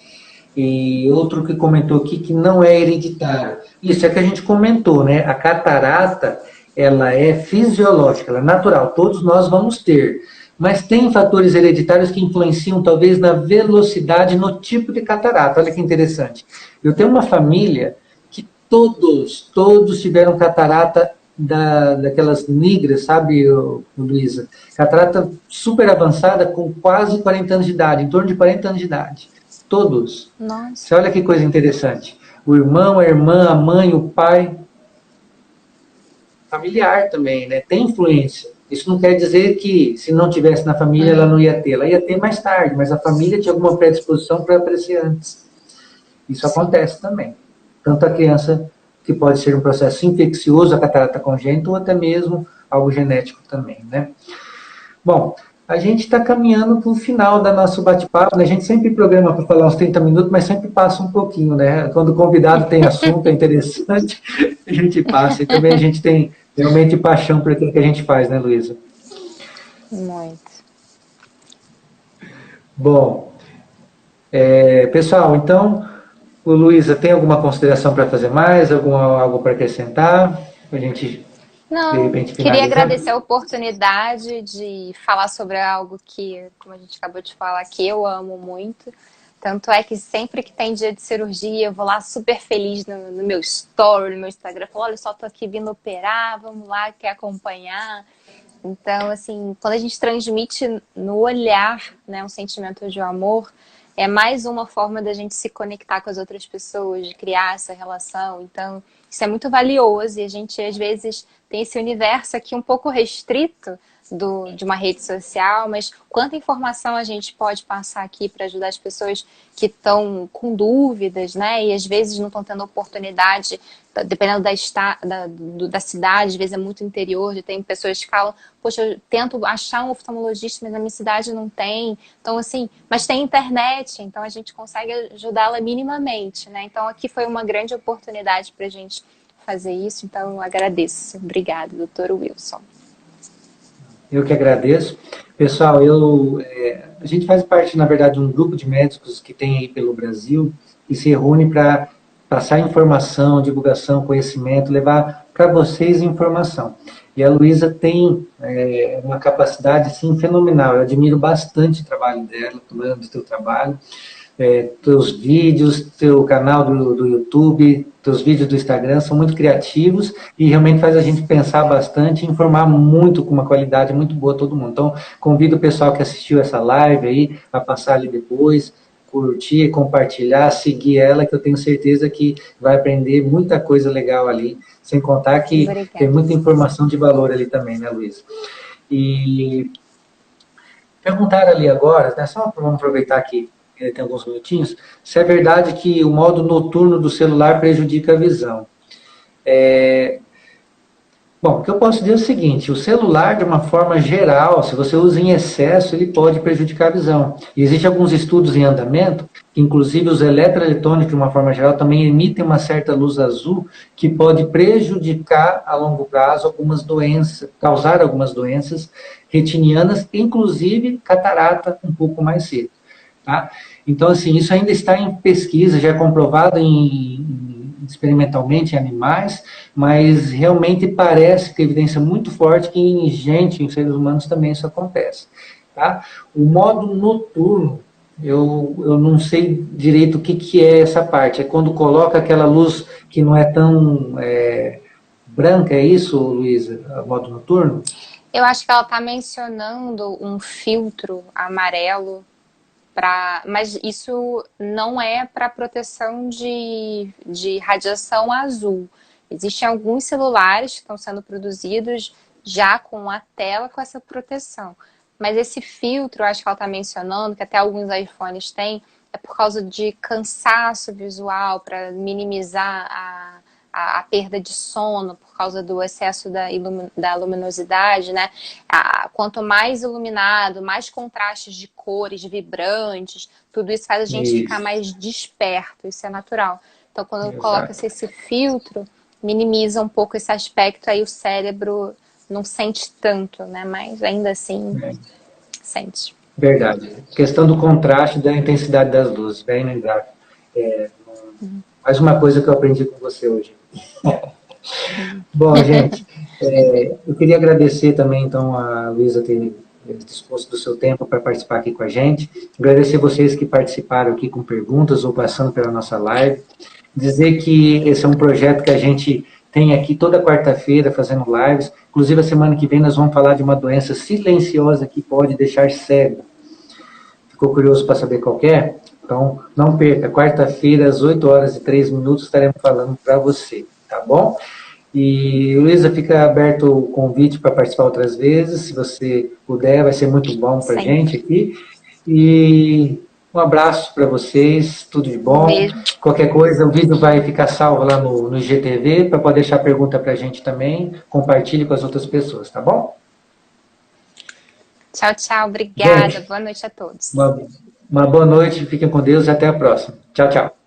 E outro que comentou aqui que não é hereditário. Isso é que a gente comentou, né? A catarata, ela é fisiológica, ela é natural, todos nós vamos ter. Mas tem fatores hereditários que influenciam talvez na velocidade, no tipo de catarata. Olha que interessante. Eu tenho uma família que todos tiveram catarata daquelas negras, sabe, Luísa? Catarata super avançada com quase 40 anos de idade, em torno de 40 anos de idade. Todos. Nossa. Você olha que coisa interessante. O irmão, a irmã, a mãe, o pai. Familiar também, né? Tem influência. Isso não quer dizer que se não tivesse na família ela não ia ter. Ela ia ter mais tarde, mas a família tinha alguma predisposição para aparecer antes. Isso acontece também. Tanto a criança, que pode ser um processo infeccioso, a catarata congênita, ou até mesmo algo genético também, né? Bom, a gente está caminhando para o final da nosso bate-papo, né? A gente sempre programa para falar uns 30 minutos, mas sempre passa um pouquinho, né? Quando o convidado tem assunto, é interessante, a gente passa. E também a gente tem realmente paixão por aquilo que a gente faz, né, Luísa? Muito. Bom, pessoal, então, Luísa, tem alguma consideração para fazer mais? Algo para acrescentar? A gente, de Não, repente, queria finalizar? agradecer a oportunidade de falar sobre algo que, como a gente acabou de falar, que eu amo muito. Tanto é que sempre que tem dia de cirurgia, eu vou lá super feliz no meu story, no meu Instagram, falo, olha só, tô aqui vindo operar, vamos lá, quer acompanhar? Então, assim, quando a gente transmite no olhar, né, um sentimento de amor, é mais uma forma da gente se conectar com as outras pessoas, de criar essa relação. Então, isso é muito valioso e a gente, às vezes, tem esse universo aqui um pouco restrito de uma rede social, mas quanta informação a gente pode passar aqui para ajudar as pessoas que estão com dúvidas, né? E às vezes não estão tendo oportunidade, dependendo da cidade, às vezes é muito interior, tem pessoas que falam, poxa, eu tento achar um oftalmologista, mas na minha cidade não tem. Então, assim, mas tem internet, então a gente consegue ajudá-la minimamente, né? Então, aqui foi uma grande oportunidade para a gente fazer isso, então eu agradeço. Obrigada, doutor Wilson. Eu que agradeço. Pessoal, a gente faz parte, na verdade, de um grupo de médicos que tem aí pelo Brasil e se reúne para passar informação, divulgação, conhecimento, levar para vocês informação. E a Luísa tem uma capacidade, assim, fenomenal. Eu admiro bastante o trabalho dela, do teu trabalho. Teus vídeos, teu canal do YouTube, teus vídeos do Instagram são muito criativos e realmente faz a gente pensar bastante e informar muito com uma qualidade muito boa a todo mundo. Então, convido o pessoal que assistiu essa live aí a passar ali depois, curtir, compartilhar, seguir ela, que eu tenho certeza que vai aprender muita coisa legal ali, sem contar que Obrigada. tem muita informação de valor ali também, né, Luísa? E perguntaram ali agora, né, só vamos aproveitar aqui, tem alguns minutinhos, se é verdade que o modo noturno do celular prejudica a visão. Bom, o que eu posso dizer é o seguinte, o celular, de uma forma geral, se você usa em excesso, ele pode prejudicar a visão. E existem alguns estudos em andamento, que inclusive os eletroeletrônicos, de uma forma geral, também emitem uma certa luz azul, que pode prejudicar a longo prazo algumas doenças, causar algumas doenças retinianas, inclusive catarata um pouco mais cedo. Tá? Então, assim, isso ainda está em pesquisa, já é comprovado experimentalmente em animais, mas realmente parece ter evidência muito forte que em gente, em seres humanos também isso acontece. Tá? O modo noturno, eu não sei direito o que é essa parte, é quando coloca aquela luz que não é tão branca, é isso, Luísa, o modo noturno? Eu acho que ela está mencionando um filtro amarelo mas isso não é para proteção de radiação azul. Existem alguns celulares que estão sendo produzidos já com a tela com essa proteção. Mas esse filtro, acho que ela está mencionando, que até alguns iPhones têm, é por causa de cansaço visual, para minimizar a perda de sono por causa do excesso da luminosidade, né? Quanto mais iluminado, mais contrastes de cores vibrantes, tudo isso faz a gente ficar Isso, mais desperto, isso é natural. Então, quando coloca-se exato. esse filtro, minimiza um pouco esse aspecto, aí o cérebro não sente tanto, né? Mas ainda assim, sente. Verdade. Questão do contraste da intensidade das luzes, bem lembrado. É, mais uma coisa que eu aprendi com você hoje. Bom, gente, eu queria agradecer também, então, a Luísa ter disposto do seu tempo para participar aqui com a gente. Agradecer vocês que participaram aqui com perguntas ou passando pela nossa live. Dizer que esse é um projeto que a gente tem aqui toda quarta-feira fazendo lives. Inclusive, a semana que vem nós vamos falar de uma doença silenciosa que pode deixar cego. Ficou curioso para saber qual é? Então, não perca. Quarta-feira, às 8h03, estaremos falando para você, tá bom? E, Luísa, fica aberto o convite para participar outras vezes, se você puder, vai ser muito bom para a gente Sempre. aqui. E um abraço para vocês, tudo de Um bom. beijo. Qualquer coisa, o vídeo vai ficar salvo lá no IGTV, para poder deixar pergunta para a gente também. Compartilhe com as outras pessoas, tá bom? Tchau, tchau. Obrigada. Gente, Boa noite a todos. uma, uma boa noite, fiquem com Deus e até a próxima. Tchau, tchau.